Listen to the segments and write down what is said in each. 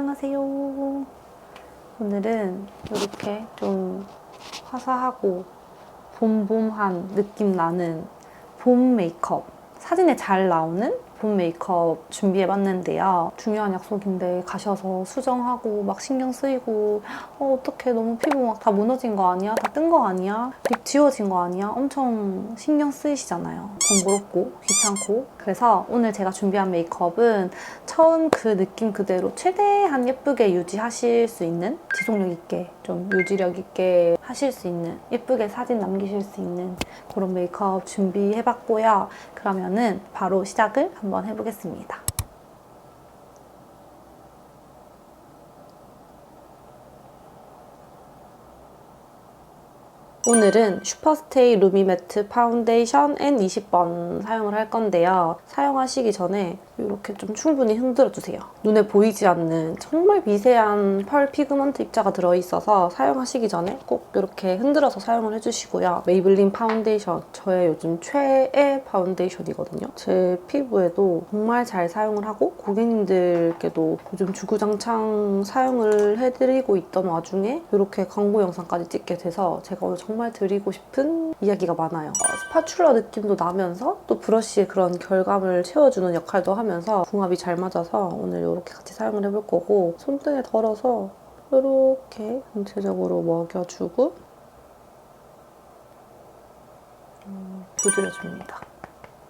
안녕하세요. 오늘은 이렇게 좀 화사하고 봄봄한 느낌 나는 봄 메이크업, 사진에 잘 나오는 봄 메이크업 준비해봤는데요. 중요한 약속인데 가셔서 수정하고 막 신경 쓰이고 어떡해, 너무 피부 막 다 무너진 거 아니야? 다 뜬 거 아니야? 립 지워진 거 아니야? 엄청 신경 쓰이시잖아요. 번거롭고 귀찮고. 그래서 오늘 제가 준비한 메이크업은 처음 그 느낌 그대로 최대한 예쁘게 유지하실 수 있는, 지속력 있게 좀 유지력 있게 하실 수 있는, 예쁘게 사진 남기실 수 있는 그런 메이크업 준비해봤고요. 그러면은 바로 시작을 한번 해보겠습니다. 오늘은 슈퍼스테이 루미 매트 파운데이션 N20번 사용을 할 건데요. 사용하시기 전에 이렇게 좀 충분히 흔들어주세요. 눈에 보이지 않는 정말 미세한 펄 피그먼트 입자가 들어있어서 사용하시기 전에 꼭 이렇게 흔들어서 사용을 해주시고요. 메이블린 파운데이션, 저의 요즘 최애 파운데이션이거든요. 제 피부에도 정말 잘 사용을 하고 고객님들께도 요즘 주구장창 사용을 해드리고 있던 와중에 이렇게 광고 영상까지 찍게 돼서 제가 오늘 정말 드리고 싶은 이야기가 많아요. 스파츌러 느낌도 나면서 또 브러쉬의 그런 결감을 채워주는 역할도 하면서 궁합이 잘 맞아서 오늘 이렇게 같이 사용을 해볼 거고, 손등에 덜어서 이렇게 전체적으로 먹여주고 두드려줍니다.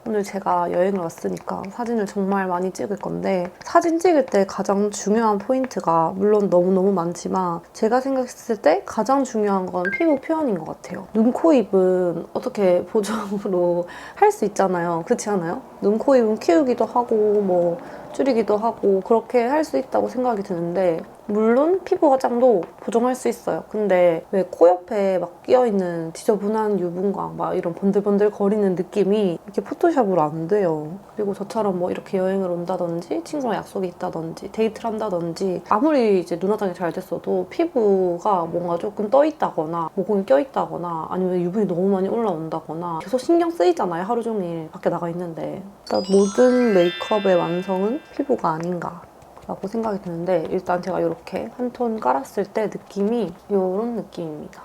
오늘 제가 여행을 왔으니까 사진을 정말 많이 찍을 건데, 사진 찍을 때 가장 중요한 포인트가 물론 너무너무 많지만 제가 생각했을 때 가장 중요한 건 피부 표현인 것 같아요. 눈, 코, 입은 어떻게 보정으로 할 수 있잖아요. 그렇지 않아요? 눈, 코, 입은 키우기도 하고 뭐 줄이기도 하고 그렇게 할 수 있다고 생각이 드는데, 물론 피부 화장도 보정할 수 있어요. 근데 왜 코 옆에 막 끼어있는 지저분한 유분광 막 이런 번들번들 거리는 느낌이 이렇게 포토샵으로 안 돼요. 그리고 저처럼 뭐 이렇게 여행을 온다든지 친구랑 약속이 있다든지 데이트를 한다든지 아무리 이제 눈 화장이 잘 됐어도 피부가 뭔가 조금 떠있다거나 모공이 껴있다거나 아니면 유분이 너무 많이 올라온다거나 계속 신경 쓰이잖아요. 하루 종일 밖에 나가 있는데. 일단 모든 메이크업의 완성은 피부가 아닌가 라고 생각이 드는데, 일단 제가 이렇게 한 톤 깔았을 때 느낌이 이런 느낌입니다.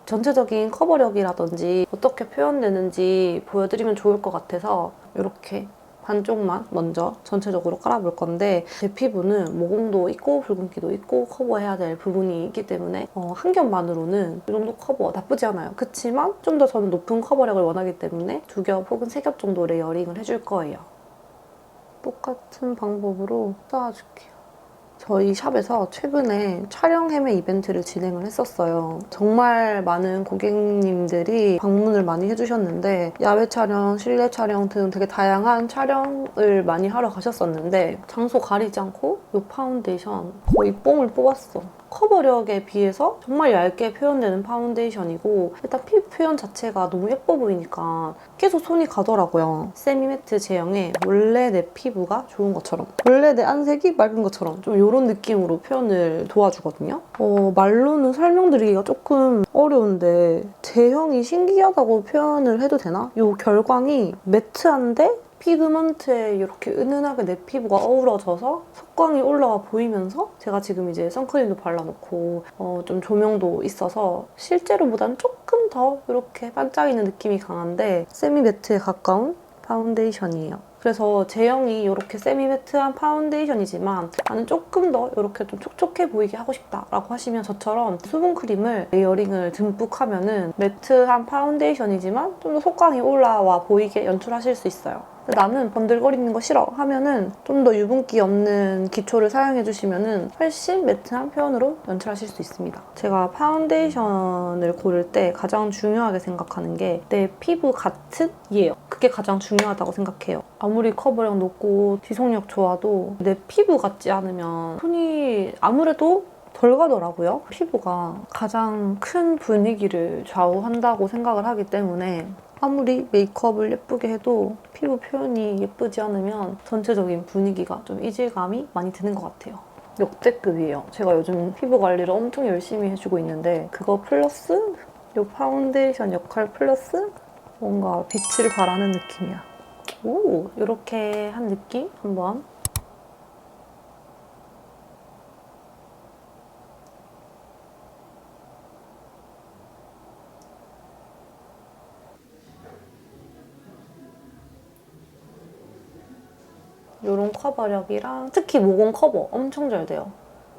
전체적인 커버력이라든지 어떻게 표현되는지 보여드리면 좋을 것 같아서 이렇게 반쪽만 먼저 전체적으로 깔아볼 건데, 제 피부는 모공도 있고 붉은기도 있고 커버해야 될 부분이 있기 때문에 한 겹만으로는 이 정도 커버 나쁘지 않아요. 그치만 좀 더 저는 높은 커버력을 원하기 때문에 2겹 혹은 3겹 정도 레이어링을 해줄 거예요. 똑같은 방법으로 쌓아줄게요. 저희 샵에서 최근에 촬영 헤매 이벤트를 진행을 했었어요. 정말 많은 고객님들이 방문을 많이 해주셨는데, 야외 촬영, 실내 촬영 등 되게 다양한 촬영을 많이 하러 가셨었는데 장소 가리지 않고 이 파운데이션 거의 뽕을 뽑았어. 커버력에 비해서 정말 얇게 표현되는 파운데이션이고, 일단 피부 표현 자체가 너무 예뻐 보이니까 계속 손이 가더라고요. 세미매트 제형의 원래 내 피부가 좋은 것처럼, 원래 내 안색이 맑은 것처럼 좀 이런 느낌으로 표현을 도와주거든요. 말로는 설명드리기가 조금 어려운데 제형이 신기하다고 표현을 해도 되나? 이 결광이 매트한데 피그먼트에 이렇게 은은하게 내 피부가 어우러져서 속광이 올라와 보이면서, 제가 지금 이제 선크림도 발라놓고 좀 조명도 있어서 실제로보다는 조금 더 이렇게 반짝이는 느낌이 강한데 세미 매트에 가까운 파운데이션이에요. 그래서 제형이 이렇게 세미매트한 파운데이션이지만 나는 조금 더 이렇게 좀 촉촉해 보이게 하고 싶다라고 하시면 저처럼 수분크림을 레이어링을 듬뿍 하면은 매트한 파운데이션이지만 좀 더 속광이 올라와 보이게 연출하실 수 있어요. 나는 번들거리는 거 싫어 하면은 좀 더 유분기 없는 기초를 사용해주시면은 훨씬 매트한 표현으로 연출하실 수 있습니다. 제가 파운데이션을 고를 때 가장 중요하게 생각하는 게 내 피부 같은 이에요. 그게 가장 중요하다고 생각해요. 아무리 커버력 높고 지속력 좋아도 내 피부 같지 않으면 손이 아무래도 덜 가더라고요. 피부가 가장 큰 분위기를 좌우한다고 생각을 하기 때문에 아무리 메이크업을 예쁘게 해도 피부 표현이 예쁘지 않으면 전체적인 분위기가 좀 이질감이 많이 드는 것 같아요. 역대급이에요. 제가 요즘 피부 관리를 엄청 열심히 해주고 있는데 그거 플러스 이 파운데이션 역할 플러스 뭔가 빛을 발하는 느낌이야. 오, 이렇게 한 느낌 한번. 이런 커버력이랑 특히 모공 커버 엄청 잘 돼요.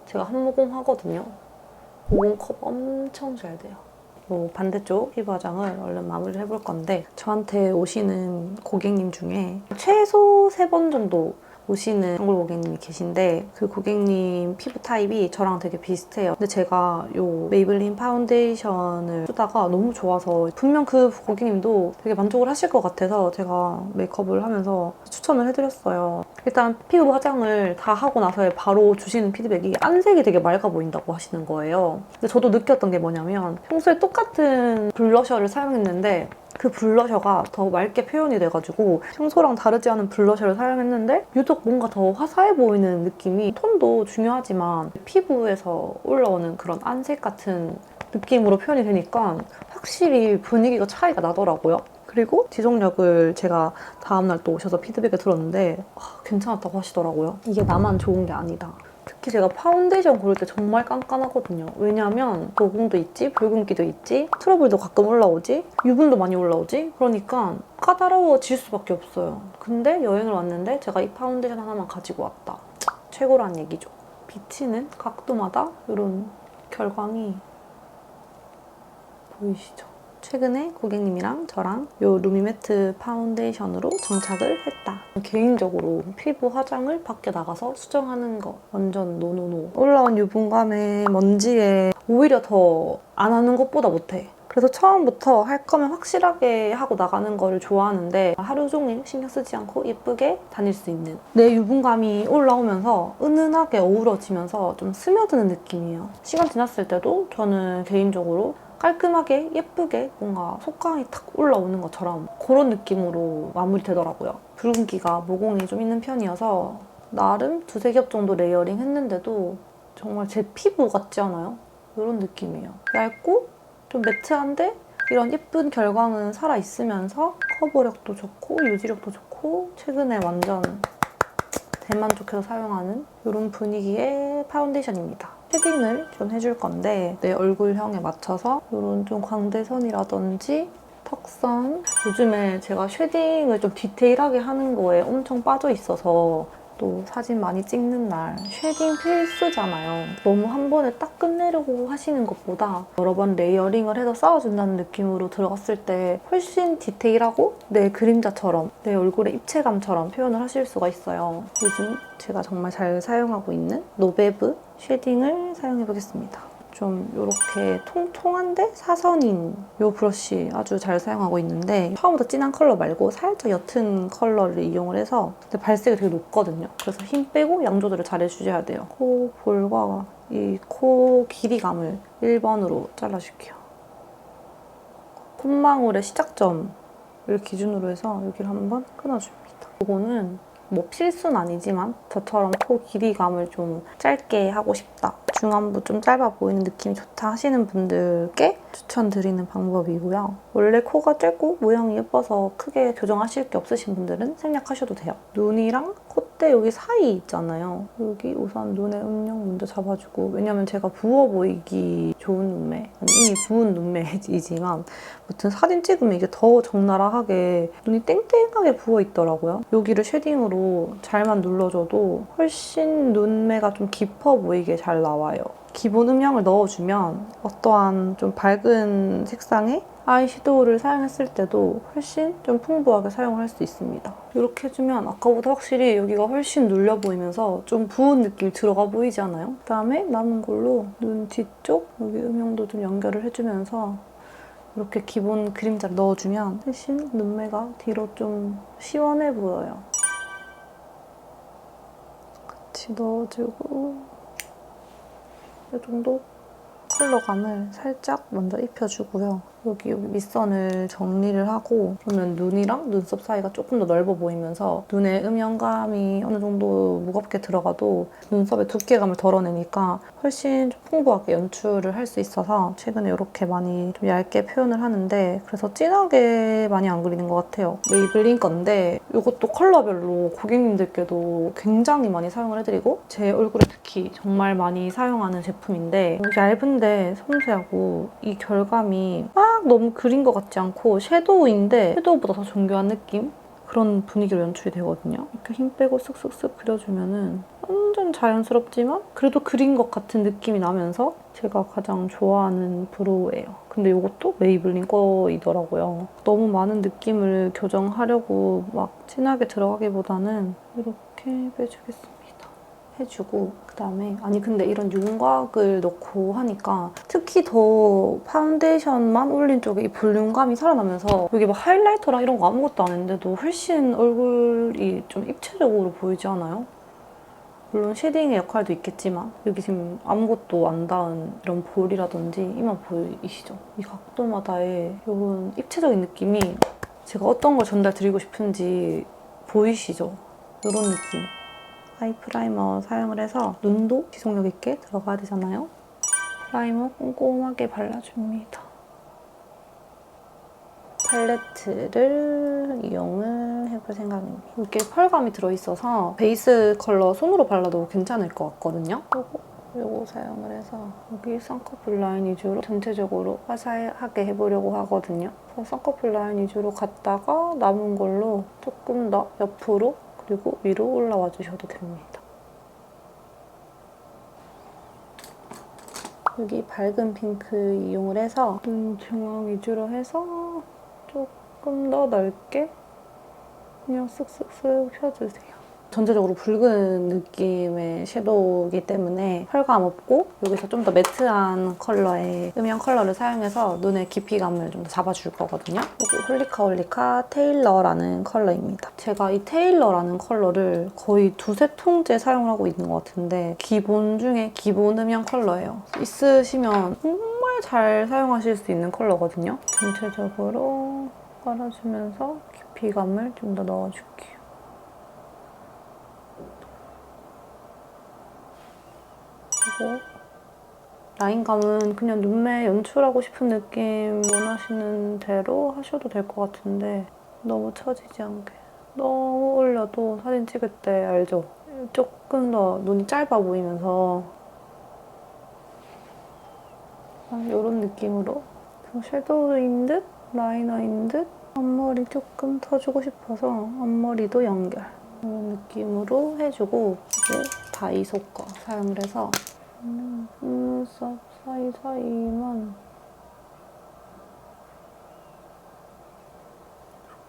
제가 한모공 하거든요. 모공 커버 엄청 잘 돼요. 반대쪽 피부 화장을 얼른 마무리를 해볼 건데 저한테 오시는 고객님 중에 최소 3번 정도 오시는 단골 고객님이 계신데 그 고객님 피부 타입이 저랑 되게 비슷해요. 근데 제가 이 메이블린 파운데이션을 쓰다가 너무 좋아서 분명 그 고객님도 되게 만족을 하실 것 같아서 제가 메이크업을 하면서 추천을 해드렸어요. 일단 피부 화장을 다 하고 나서 바로 주시는 피드백이 안색이 되게 맑아 보인다고 하시는 거예요. 근데 저도 느꼈던 게 뭐냐면 평소에 똑같은 블러셔를 사용했는데 그 블러셔가 더 맑게 표현이 돼가지고 평소랑 다르지 않은 블러셔를 사용했는데 유독 뭔가 더 화사해 보이는 느낌이 톤도 중요하지만 피부에서 올라오는 그런 안색 같은 느낌으로 표현이 되니까 확실히 분위기가 차이가 나더라고요. 그리고 지속력을 제가 다음날 또 오셔서 피드백을 들었는데 괜찮았다고 하시더라고요. 이게 나만 좋은 게 아니다. 특히 제가 파운데이션 고를 때 정말 깐깐하거든요. 왜냐면 모공도 있지, 붉은기도 있지, 트러블도 가끔 올라오지, 유분도 많이 올라오지. 그러니까 까다로워질 수밖에 없어요. 근데 여행을 왔는데 제가 이 파운데이션 하나만 가지고 왔다. 최고란 얘기죠. 비치는 각도마다 이런 결광이 보이시죠? 최근에 고객님이랑 저랑 이 루미매트 파운데이션으로 장착을 했다. 개인적으로 피부 화장을 밖에 나가서 수정하는 거 완전 노노노. 올라온 유분감에 먼지에 오히려 더 안 하는 것보다 못해. 그래서 처음부터 할 거면 확실하게 하고 나가는 거를 좋아하는데 하루 종일 신경 쓰지 않고 예쁘게 다닐 수 있는 내 유분감이 올라오면서 은은하게 어우러지면서 좀 스며드는 느낌이에요. 시간 지났을 때도 저는 개인적으로 깔끔하게 예쁘게 뭔가 속광이 탁 올라오는 것처럼 그런 느낌으로 마무리되더라고요. 붉은기가 모공이 좀 있는 편이어서 나름 2-3겹 정도 레이어링 했는데도 정말 제 피부 같지 않아요? 이런 느낌이에요. 얇고 좀 매트한데 이런 예쁜 결광은 살아있으면서 커버력도 좋고 유지력도 좋고 최근에 완전 대만족해서 사용하는 이런 분위기의 파운데이션입니다. 쉐딩을 좀 해줄 건데 내 얼굴형에 맞춰서 이런 좀 광대선이라든지 턱선 요즘에 제가 쉐딩을 좀 디테일하게 하는 거에 엄청 빠져 있어서 또 사진 많이 찍는 날 쉐딩 필수잖아요. 너무 한 번에 딱 끝내려고 하시는 것보다 여러 번 레이어링을 해서 쌓아준다는 느낌으로 들어갔을 때 훨씬 디테일하고 내 그림자처럼 내 얼굴의 입체감처럼 표현을 하실 수가 있어요. 요즘 제가 정말 잘 사용하고 있는 노베브 쉐딩을 사용해보겠습니다. 좀 이렇게 통통한데 사선인 이 브러쉬 아주 잘 사용하고 있는데 처음부터 진한 컬러 말고 살짝 옅은 컬러를 이용을 해서 근데 발색이 되게 높거든요. 그래서 힘 빼고 양 조절을 잘 해주셔야 돼요. 코 볼과 이 코 길이감을 1번으로 잘라줄게요. 콧망울의 시작점을 기준으로 해서 여기를 한번 끊어줍니다. 이거는 뭐 필수는 아니지만 저처럼 코 길이감을 좀 짧게 하고 싶다. 중안부 좀 짧아 보이는 느낌이 좋다 하시는 분들께 추천드리는 방법이고요. 원래 코가 짧고 모양이 예뻐서 크게 교정하실 게 없으신 분들은 생략하셔도 돼요. 눈이랑 콧대 여기 사이 있잖아요. 여기 우선 눈의 음영 먼저 잡아주고 왜냐면 제가 부어 보이기 좋은 눈매 이미 부은 눈매이지만 아무튼 사진 찍으면 이게 더 적나라하게 눈이 땡땡하게 부어있더라고요. 여기를 쉐딩으로 잘만 눌러줘도 훨씬 눈매가 좀 깊어 보이게 잘 나와요. 기본 음영을 넣어주면 어떠한 좀 밝은 색상의 아이섀도우를 사용했을 때도 훨씬 좀 풍부하게 사용을 할 수 있습니다. 이렇게 해주면 아까보다 확실히 여기가 훨씬 눌려 보이면서 좀 부은 느낌이 들어가 보이지 않아요? 그다음에 남은 걸로 눈 뒤쪽 여기 음영도 좀 연결을 해주면서 이렇게 기본 그림자를 넣어주면 훨씬 눈매가 뒤로 좀 시원해 보여요. 같이 넣어주고 이 정도 컬러감을 살짝 먼저 입혀주고요. 여기 밑선을 정리를 하고 그러면 눈이랑 눈썹 사이가 조금 더 넓어 보이면서 눈에 음영감이 어느 정도 무겁게 들어가도 눈썹의 두께감을 덜어내니까 훨씬 좀 풍부하게 연출을 할 수 있어서 최근에 이렇게 많이 좀 얇게 표현을 하는데 그래서 진하게 많이 안 그리는 것 같아요. 메이블린 건데 이것도 컬러별로 고객님들께도 굉장히 많이 사용을 해드리고 제 얼굴에 특히 정말 많이 사용하는 제품인데 얇은데 섬세하고 이 결감이 막 너무 그린 것 같지 않고 섀도우인데 섀도우보다 더 정교한 느낌? 그런 분위기로 연출이 되거든요. 이렇게 힘 빼고 쓱쓱쓱 그려주면은 완전 자연스럽지만 그래도 그린 것 같은 느낌이 나면서 제가 가장 좋아하는 브로우예요. 근데 이것도 메이블린 거이더라고요. 너무 많은 느낌을 교정하려고 막 진하게 들어가기보다는 이렇게 빼주겠습니다. 해주고 그다음에 아니 근데 이런 윤곽을 넣고 하니까 특히 더 파운데이션만 올린 쪽에 이 볼륨감이 살아나면서 여기 막 하이라이터랑 이런 거 아무것도 안 했는데도 훨씬 얼굴이 좀 입체적으로 보이지 않아요? 물론 쉐딩의 역할도 있겠지만 여기 지금 아무것도 안 닿은 이런 볼이라든지 이만 보이시죠? 이 각도마다의 이런 입체적인 느낌이 제가 어떤 걸 전달드리고 싶은지 보이시죠? 이런 느낌. 아이 프라이머 사용을 해서 눈도 지속력 있게 들어가야 되잖아요. 프라이머 꼼꼼하게 발라줍니다. 팔레트를 이용을 해볼 생각입니다. 이게 펄감이 들어있어서 베이스 컬러 손으로 발라도 괜찮을 것 같거든요. 요거 사용을 해서 여기 쌍꺼풀 라인 위주로 전체적으로 화사하게 해보려고 하거든요. 그래서 쌍꺼풀 라인 위주로 갔다가 남은 걸로 조금 더 옆으로 그리고 위로 올라와 주셔도 됩니다. 여기 밝은 핑크 이용을 해서 눈 중앙 위주로 해서 조금 더 넓게 그냥 쓱쓱쓱 펴주세요. 전체적으로 붉은 느낌의 섀도우이기 때문에 펄감 없고 여기서 좀 더 매트한 컬러의 음영 컬러를 사용해서 눈의 깊이감을 좀 더 잡아줄 거거든요. 이거 홀리카홀리카 테일러라는 컬러입니다. 제가 이 테일러라는 컬러를 거의 두세 통째 사용하고 있는 것 같은데 기본 중에 기본 음영 컬러예요. 있으시면 정말 잘 사용하실 수 있는 컬러거든요. 전체적으로 깔아주면서 깊이감을 좀 더 넣어줄게요. 그리고 라인감은 그냥 눈매 연출하고 싶은 느낌 원하시는 대로 하셔도 될 것 같은데 너무 처지지 않게 너무 올려도 사진 찍을 때 알죠? 조금 더 눈이 짧아 보이면서 이런 느낌으로 섀도우인 듯 라이너인 듯 앞머리 조금 터주고 싶어서 앞머리도 연결 이런 느낌으로 해주고 이제 다이소 거 사용을 해서 눈썹 사이사이만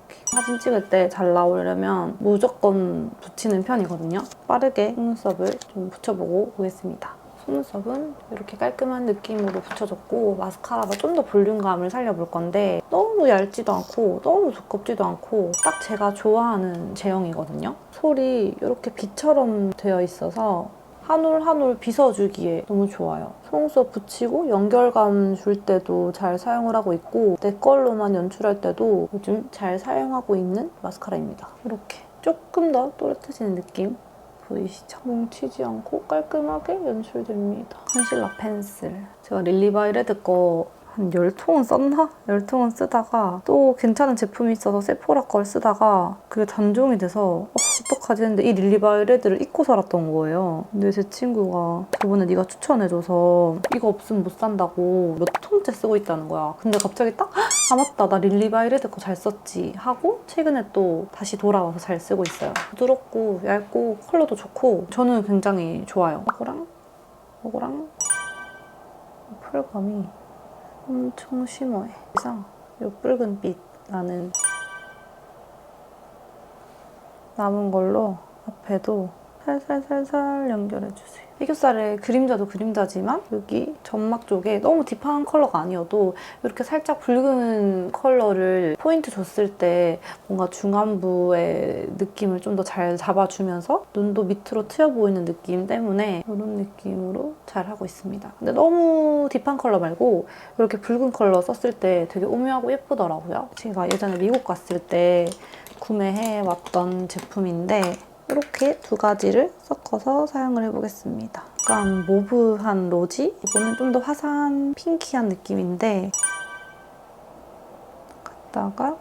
이렇게 사진 찍을 때 잘 나오려면 무조건 붙이는 편이거든요. 빠르게 속눈썹을 좀 붙여보고 오겠습니다. 속눈썹은 이렇게 깔끔한 느낌으로 붙여줬고 마스카라로 좀 더 볼륨감을 살려볼 건데 너무 얇지도 않고 너무 두껍지도 않고 딱 제가 좋아하는 제형이거든요. 솔이 이렇게 비처럼 되어 있어서 한 올 한 올 빗어주기에 너무 좋아요. 속눈썹 붙이고 연결감 줄 때도 잘 사용을 하고 있고 내 걸로만 연출할 때도 요즘 잘 사용하고 있는 마스카라입니다. 이렇게 조금 더 또렷해지는 느낌 보이시죠? 뭉치지 않고 깔끔하게 연출됩니다. 컨실러 펜슬. 제가 릴리바이레드 거 한 10통은 썼나? 10통은 쓰다가 또 괜찮은 제품이 있어서 세포라 걸 쓰다가 그게 단종이 돼서 어떡하지 했는데 이 릴리바이레드를 잊고 살았던 거예요. 근데 제 친구가 저번에 네가 추천해줘서 이거 없으면 못 산다고 몇 통째 쓰고 있다는 거야. 근데 갑자기 딱 아 맞다 나 릴리바이레드 거 잘 썼지 하고 최근에 또 다시 돌아와서 잘 쓰고 있어요. 부드럽고 얇고 컬러도 좋고 저는 굉장히 좋아요. 이거랑 펄감이 엄청 쉬머해. 그래서 이 붉은빛 나는 남은 걸로 앞에도 살살살살 연결해주세요. 애교살의 그림자도 그림자지만 여기 점막 쪽에 너무 딥한 컬러가 아니어도 이렇게 살짝 붉은 컬러를 포인트 줬을 때 뭔가 중안부의 느낌을 좀 더 잘 잡아주면서 눈도 밑으로 트여 보이는 느낌 때문에 이런 느낌으로 잘 하고 있습니다. 근데 너무 딥한 컬러 말고 이렇게 붉은 컬러 썼을 때 되게 오묘하고 예쁘더라고요. 제가 예전에 미국 갔을 때 구매해왔던 제품인데 이렇게 두 가지를 섞어서 사용을 해보겠습니다. 약간 모브한 로지? 이거는 좀 더 화사한 핑키한 느낌인데 갖다가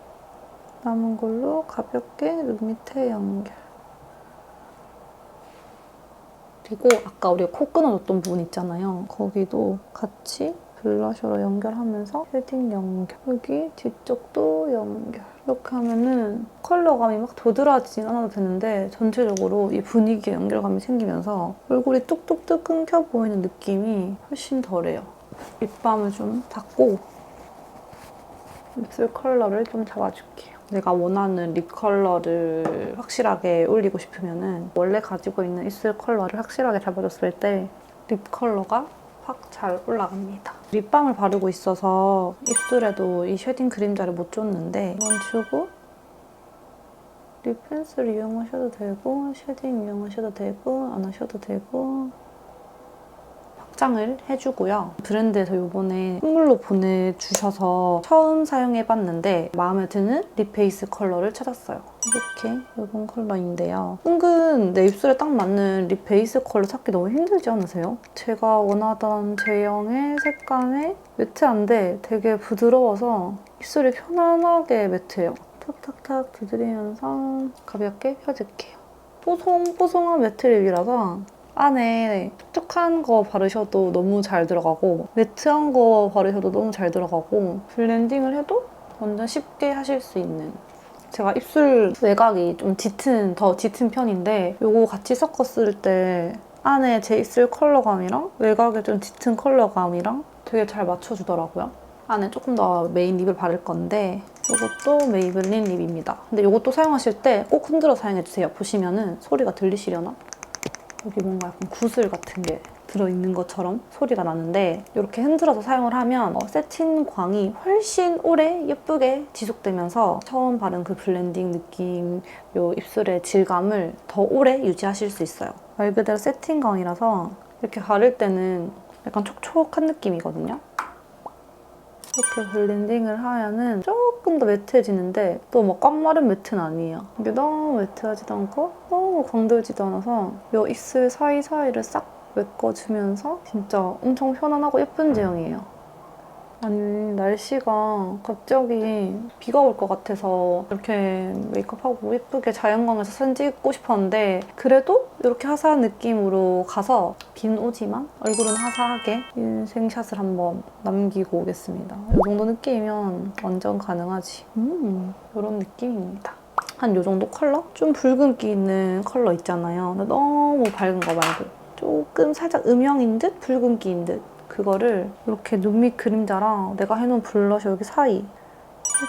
남은 걸로 가볍게 눈 밑에 연결. 그리고 아까 우리가 코 끊어줬던 부분 있잖아요. 거기도 같이 블러셔로 연결하면서 쉐딩 연결. 여기 뒤쪽도 연결. 이렇게 하면은 컬러감이 막 도드라지진 않아도 되는데 전체적으로 이 분위기에 연결감이 생기면서 얼굴이 뚝뚝뚝 끊겨 보이는 느낌이 훨씬 덜해요. 립밤을 좀 닦고 입술 컬러를 좀 잡아줄게요. 내가 원하는 립 컬러를 확실하게 올리고 싶으면은 원래 가지고 있는 입술 컬러를 확실하게 잡아줬을 때 립 컬러가 확 잘 올라갑니다. 립밤을 바르고 있어서 입술에도 이 쉐딩 그림자를 못 줬는데 이건 주고 립 펜슬 이용하셔도 되고 쉐딩 이용하셔도 되고 안 하셔도 되고 확장을 해주고요. 브랜드에서 이번에 선물로 보내주셔서 처음 사용해봤는데 마음에 드는 립 베이스 컬러를 찾았어요. 이렇게 이런 컬러인데요. 은근 내 입술에 딱 맞는 립 베이스 컬러 찾기 너무 힘들지 않으세요? 제가 원하던 제형의 색감에 매트한데 되게 부드러워서 입술이 편안하게 매트해요. 탁탁탁 두드리면서 가볍게 펴줄게요. 뽀송뽀송한 매트립이라서 안에 촉촉한 거 바르셔도 너무 잘 들어가고 매트한 거 바르셔도 너무 잘 들어가고 블렌딩을 해도 완전 쉽게 하실 수 있는 제가 입술 외곽이 좀 더 짙은 편인데 이거 같이 섞었을 때 안에 제 입술 컬러감이랑 외곽에 좀 짙은 컬러감이랑 되게 잘 맞춰주더라고요. 안에 조금 더 메인 립을 바를 건데 이것도 메이블린 립입니다. 근데 이것도 사용하실 때 꼭 흔들어 사용해주세요. 보시면은 소리가 들리시려나? 여기 뭔가 약간 구슬 같은 게 들어있는 것처럼 소리가 나는데 이렇게 흔들어서 사용을 하면 세틴광이 훨씬 오래 예쁘게 지속되면서 처음 바른 그 블렌딩 느낌, 요 입술의 질감을 더 오래 유지하실 수 있어요. 말 그대로 세틴광이라서 이렇게 바를 때는 약간 촉촉한 느낌이거든요. 이렇게 블렌딩을 하면은 조금 더 매트해지는데 또 막 꽉 마른 매트는 아니에요. 이게 너무 매트하지도 않고 너무 광들지도 않아서 이 입술 사이사이를 싹 메꿔주면서 진짜 엄청 편안하고 예쁜 제형이에요. 아니 날씨가 갑자기 비가 올 것 같아서 이렇게 메이크업하고 예쁘게 자연광에서 사진 찍고 싶었는데 그래도 이렇게 화사한 느낌으로 가서 비는 오지만 얼굴은 화사하게 인생샷을 한번 남기고 오겠습니다. 이 정도 느낌이면 완전 가능하지. 이런 느낌입니다. 한 이 정도 컬러? 좀 붉은기 있는 컬러 있잖아요. 근데 너무 밝은 거 말고 조금 살짝 음영인 듯 붉은기인 듯 그거를 이렇게 눈 밑 그림자랑 내가 해놓은 블러셔 여기 사이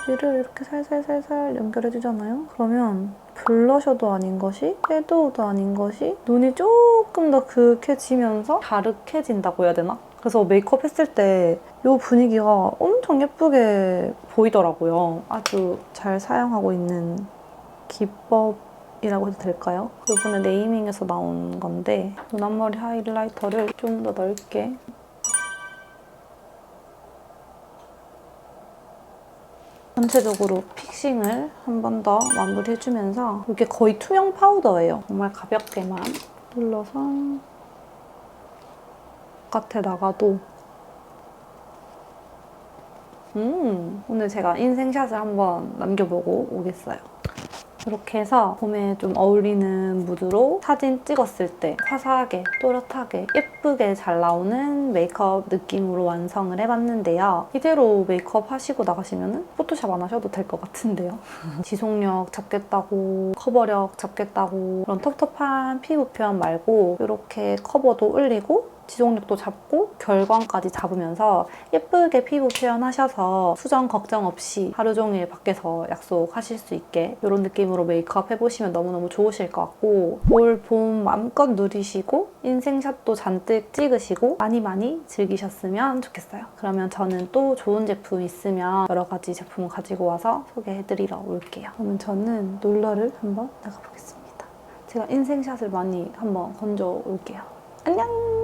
여기를 이렇게 살살살살 연결해주잖아요? 그러면 블러셔도 아닌 것이 섀도우도 아닌 것이 눈이 조금 더 그윽해지면서 다르해진다고 해야 되나? 그래서 메이크업 했을 때 이 분위기가 엄청 예쁘게 보이더라고요. 아주 잘 사용하고 있는 기법이라고 해도 될까요? 이번에 네이밍에서 나온 건데 눈 앞머리 하이라이터를 좀 더 넓게 전체적으로 픽싱을 한 번 더 마무리해주면서 이게 거의 투명 파우더예요. 정말 가볍게만 눌러서 바깥에 나가도 오늘 제가 인생샷을 한번 남겨보고 오겠어요. 이렇게 해서 봄에 좀 어울리는 무드로 사진 찍었을 때 화사하게, 또렷하게, 예쁘게 잘 나오는 메이크업 느낌으로 완성을 해봤는데요. 이대로 메이크업 하시고 나가시면 포토샵 안 하셔도 될 것 같은데요. 지속력 잡겠다고, 커버력 잡겠다고 그런 텁텁한 피부 표현 말고 이렇게 커버도 올리고 지속력도 잡고 결광까지 잡으면서 예쁘게 피부 표현하셔서 수정 걱정 없이 하루 종일 밖에서 약속하실 수 있게 이런 느낌으로 메이크업 해보시면 너무너무 좋으실 것 같고 올 봄 마음껏 누리시고 인생샷도 잔뜩 찍으시고 많이 즐기셨으면 좋겠어요. 그러면 저는 또 좋은 제품 있으면 여러 가지 제품 가지고 와서 소개해드리러 올게요. 그러면 저는 놀러를 한번 나가보겠습니다. 제가 인생샷을 많이 한번 건져 올게요. 안녕!